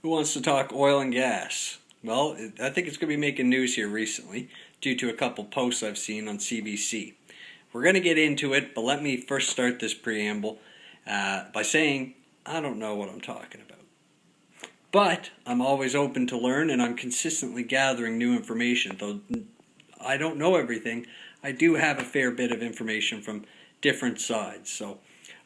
Who wants to talk oil and gas? Well, I think it's going to be making news here recently due to a couple posts I've seen on CBC. We're going to get into it, but let me first start this preamble by saying I don't know what I'm talking about. But I'm always open to learn, and I'm consistently gathering new information. Though I don't know everything, I do have a fair bit of information from different sides. So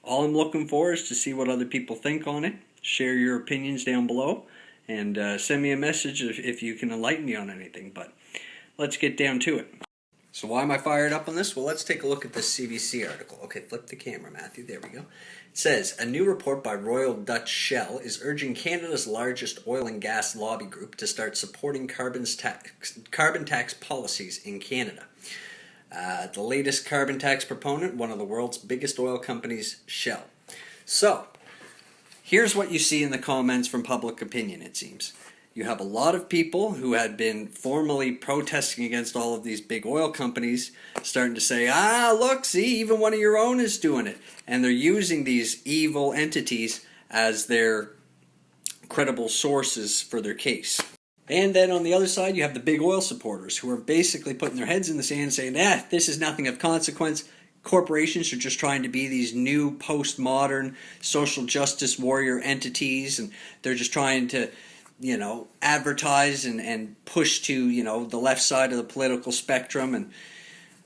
all I'm looking for is to see what other people think on it. Share your opinions down below, and send me a message if you can enlighten me on anything. But let's get down to it. So why am I fired up on this? Well, let's take a look at this CBC article. Okay, flip the camera, Matthew. There we go. It says, a new report by Royal Dutch Shell is urging Canada's largest oil and gas lobby group to start supporting carbon tax policies in Canada. The latest carbon tax proponent, one of the world's biggest oil companies, Shell. So, here's what you see in the comments from public opinion, it seems. You have a lot of people who had been formally protesting against all of these big oil companies starting to say, look, see, even one of your own is doing it. And they're using these evil entities as their credible sources for their case. And then on the other side, you have the big oil supporters who are basically putting their heads in the sand saying, this is nothing of consequence. Corporations are just trying to be these new postmodern social justice warrior entities, and they're just trying to advertise and push to, the left side of the political spectrum. And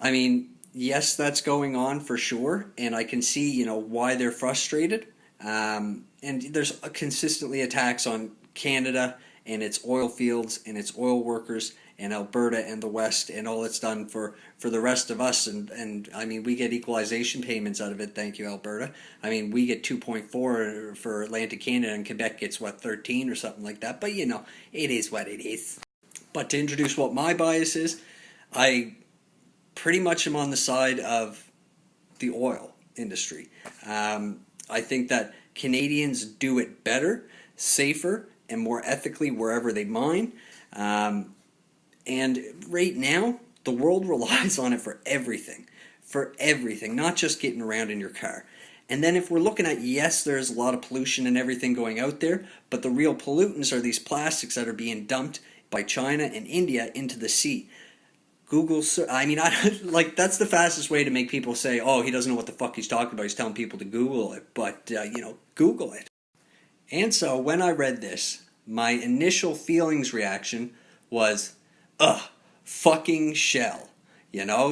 I mean, yes, that's going on for sure. And I can see, why they're frustrated. And there's consistently attacks on Canada and its oil fields and its oil workers and Alberta and the West and all it's done for the rest of us. And I mean, we get equalization payments out of it. Thank you, Alberta. I mean, we get 2.4 for Atlantic Canada, and Quebec gets, 13 or something like that. But, it is what it is. But to introduce what my bias is, I pretty much am on the side of the oil industry. I think that Canadians do it better, safer, and more ethically wherever they mine. And right now, the world relies on it for everything, not just getting around in your car. And then if we're looking at, yes, there's a lot of pollution and everything going out there, but the real pollutants are these plastics that are being dumped by China and India into the sea. That's the fastest way to make people say, oh, he doesn't know what the fuck he's talking about. He's telling people to Google it, but, Google it. And so when I read this, my initial feelings reaction was, fucking Shell.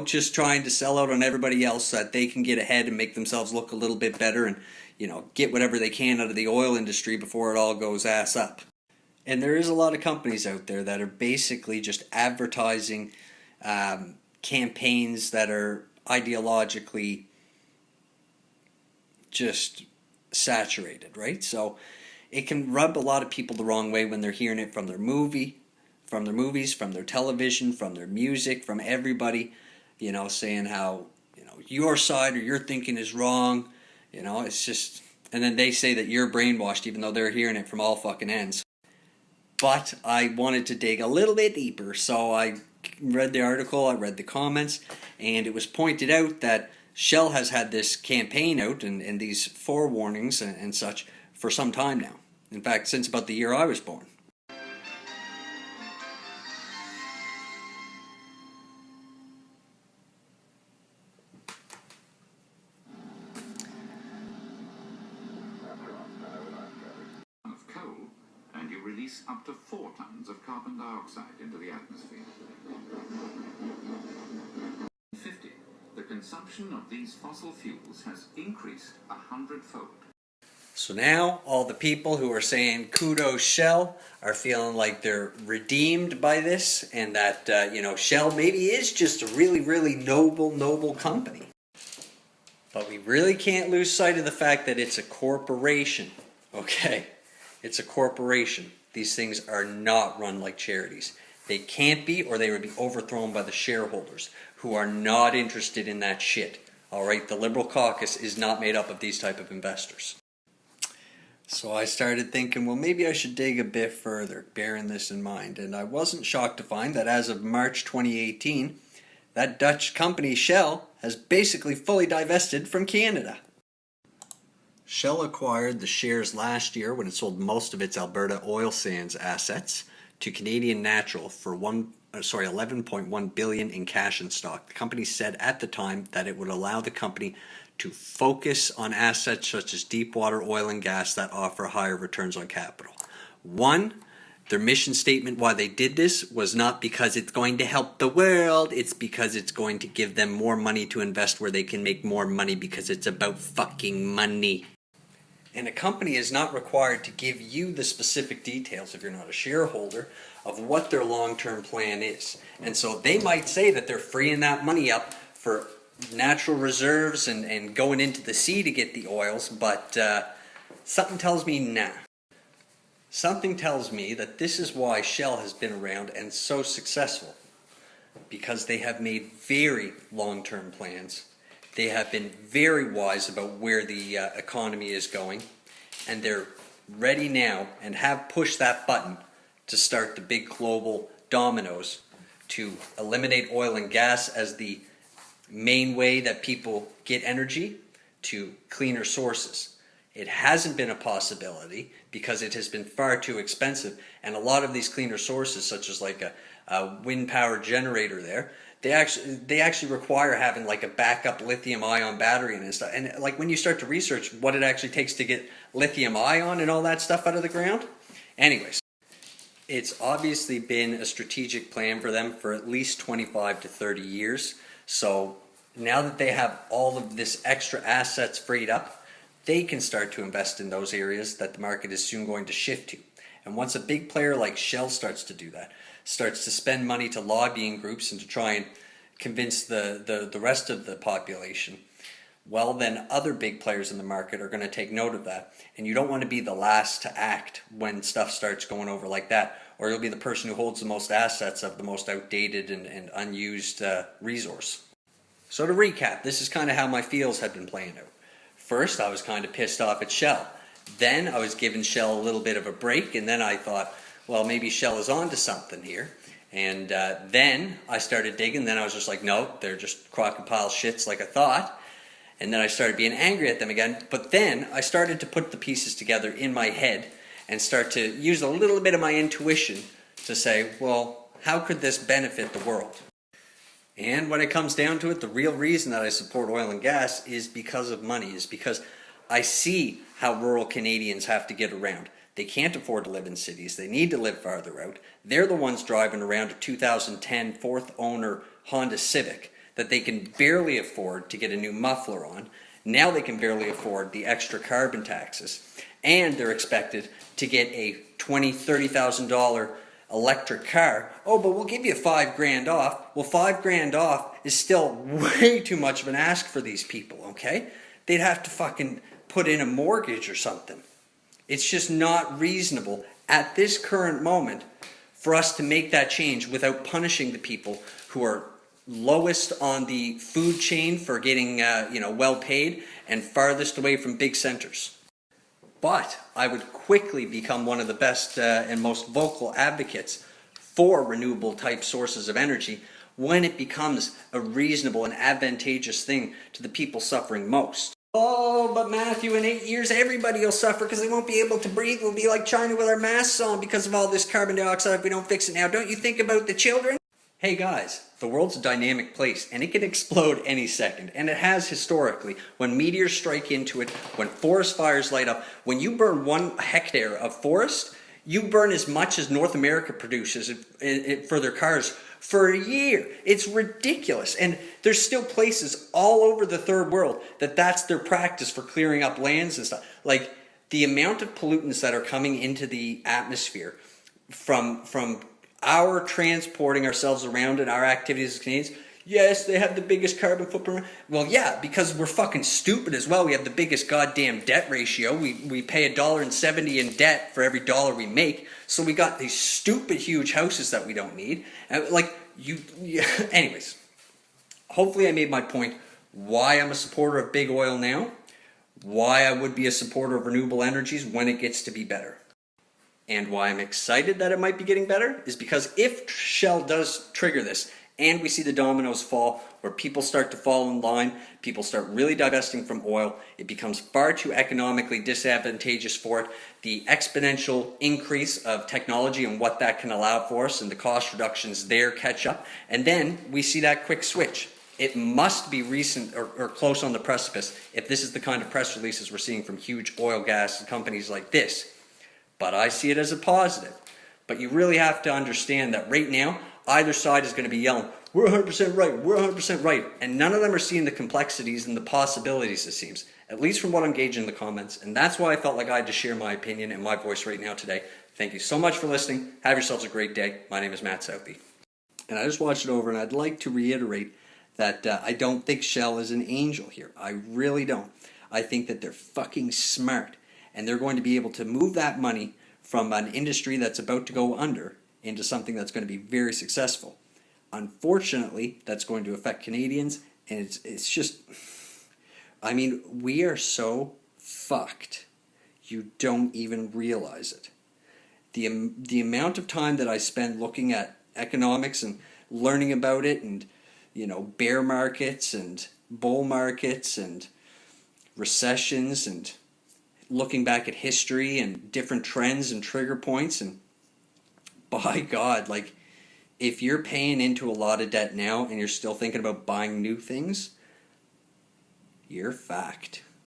Just trying to sell out on everybody else so that they can get ahead and make themselves look a little bit better and, get whatever they can out of the oil industry before it all goes ass up. And there is a lot of companies out there that are basically just advertising campaigns that are ideologically just saturated, right? So it can rub a lot of people the wrong way when they're hearing it from their movies, from their television, from their music, from everybody, saying how, your side or your thinking is wrong. It's just, and then they say that you're brainwashed even though they're hearing it from all fucking ends. But I wanted to dig a little bit deeper, so I read the article, I read the comments, and it was pointed out that Shell has had this campaign out and these forewarnings and such for some time now. In fact, since about the year I was born. And you release up to 4 tons of carbon dioxide into the atmosphere. 50. The consumption of these fossil fuels has increased 100-fold. So now all the people who are saying kudos Shell are feeling like they're redeemed by this, and that Shell maybe is just a really, really noble company. But we really can't lose sight of the fact that it's a corporation. Okay? It's a corporation. These things are not run like charities. They can't be, or they would be overthrown by the shareholders, who are not interested in that shit. Alright, the Liberal caucus is not made up of these type of investors. So I started thinking, well, maybe I should dig a bit further, bearing this in mind. And I wasn't shocked to find that as of March 2018, that Dutch company Shell has basically fully divested from Canada. Shell acquired the shares last year when it sold most of its Alberta oil sands assets to Canadian Natural for 11.1 billion in cash and stock. The company said at the time that it would allow the company to focus on assets such as deepwater oil and gas that offer higher returns on capital. One, their mission statement why they did this was not because it's going to help the world, it's because it's going to give them more money to invest where they can make more money because it's about fucking money. And a company is not required to give you the specific details, if you're not a shareholder, of what their long-term plan is. And so they might say that they're freeing that money up for natural reserves and going into the sea to get the oils, but something tells me nah. Something tells me that this is why Shell has been around and so successful. Because they have made very long-term plans. They have been very wise about where the economy is going, and they're ready now and have pushed that button to start the big global dominoes to eliminate oil and gas as the main way that people get energy to cleaner sources. It hasn't been a possibility because it has been far too expensive, and a lot of these cleaner sources, such as like a wind power generator there, they actually require having like a backup lithium ion battery and stuff. And like when you start to research what it actually takes to get lithium ion and all that stuff out of the ground, anyways, it's obviously been a strategic plan for them for at least 25 to 30 years. So now that they have all of this extra assets freed up, they can start to invest in those areas that the market is soon going to shift to. And once a big player like Shell starts to do that, starts to spend money to lobbying groups and to try and convince the rest of the population, well, then other big players in the market are going to take note of that. And you don't want to be the last to act when stuff starts going over like that, or you'll be the person who holds the most assets of the most outdated and unused resource. So to recap, this is kind of how my feels have been playing out. First, I was kind of pissed off at Shell. Then I was giving Shell a little bit of a break, and then I thought, well, maybe Shell is on to something here. And then I started digging. Then I was just like, no, they're just crocodile shits like I thought. And then I started being angry at them again. But then I started to put the pieces together in my head and start to use a little bit of my intuition to say, well, how could this benefit the world? And when it comes down to it, the real reason that I support oil and gas is because of money, is because I see how rural Canadians have to get around. They can't afford to live in cities. They need to live farther out. They're the ones driving around a 2010 fourth owner Honda Civic that they can barely afford to get a new muffler on. Now they can barely afford the extra carbon taxes. And they're expected to get a $20,000, $30,000 electric car. Oh, but we'll give you $5,000 off. Well, $5,000 off is still way too much of an ask for these people, okay? They'd have to fucking put in a mortgage or something. It's just not reasonable at this current moment for us to make that change without punishing the people who are lowest on the food chain for getting well paid and farthest away from big centers. But I would quickly become one of the best and most vocal advocates for renewable type sources of energy when it becomes a reasonable and advantageous thing to the people suffering most. Oh, but Matthew, in 8 years, everybody will suffer because they won't be able to breathe. We'll be like China with our masks on because of all this carbon dioxide if we don't fix it now. Don't you think about the children? Hey guys, the world's a dynamic place and it can explode any second. And it has historically. When meteors strike into it, when forest fires light up, when you burn 1 hectare of forest, you burn as much as North America produces for their cars for a year. It's ridiculous. And there's still places all over the third world that's their practice for clearing up lands and stuff. Like the amount of pollutants that are coming into the atmosphere from our transporting ourselves around and our activities as Canadians. Yes, they have the biggest carbon footprint. Well, yeah, because we're fucking stupid as well. We have the biggest goddamn debt ratio. We pay $1.70 in debt for every dollar we make. So we got these stupid huge houses that we don't need. Anyways, hopefully I made my point why I'm a supporter of big oil now, why I would be a supporter of renewable energies when it gets to be better. And why I'm excited that it might be getting better is because if Shell does trigger this And we see the dominoes fall where people start to fall in line, people start really divesting from oil, it becomes far too economically disadvantageous for it, the exponential increase of technology and what that can allow for us and the cost reductions there catch up, and then we see that quick switch. It must be recent or close on the precipice if this is the kind of press releases we're seeing from huge oil gas companies like this. But I see it as a positive. But you really have to understand that right now, either side is going to be yelling, we're 100% right, we're 100% right. And none of them are seeing the complexities and the possibilities, it seems. At least from what I'm gauging in the comments. And that's why I felt like I had to share my opinion and my voice right now today. Thank you so much for listening. Have yourselves a great day. My name is Matt Southey. And I just watched it over and I'd like to reiterate that I don't think Shell is an angel here. I really don't. I think that they're fucking smart. And they're going to be able to move that money from an industry that's about to go under into something that's going to be very successful. Unfortunately, that's going to affect Canadians, and it's just, I mean, we are so fucked. You don't even realize it. The amount of time that I spend looking at economics and learning about it, and bear markets and bull markets and recessions and looking back at history and different trends and trigger points, and by God, like, if you're paying into a lot of debt now and you're still thinking about buying new things, you're fucked.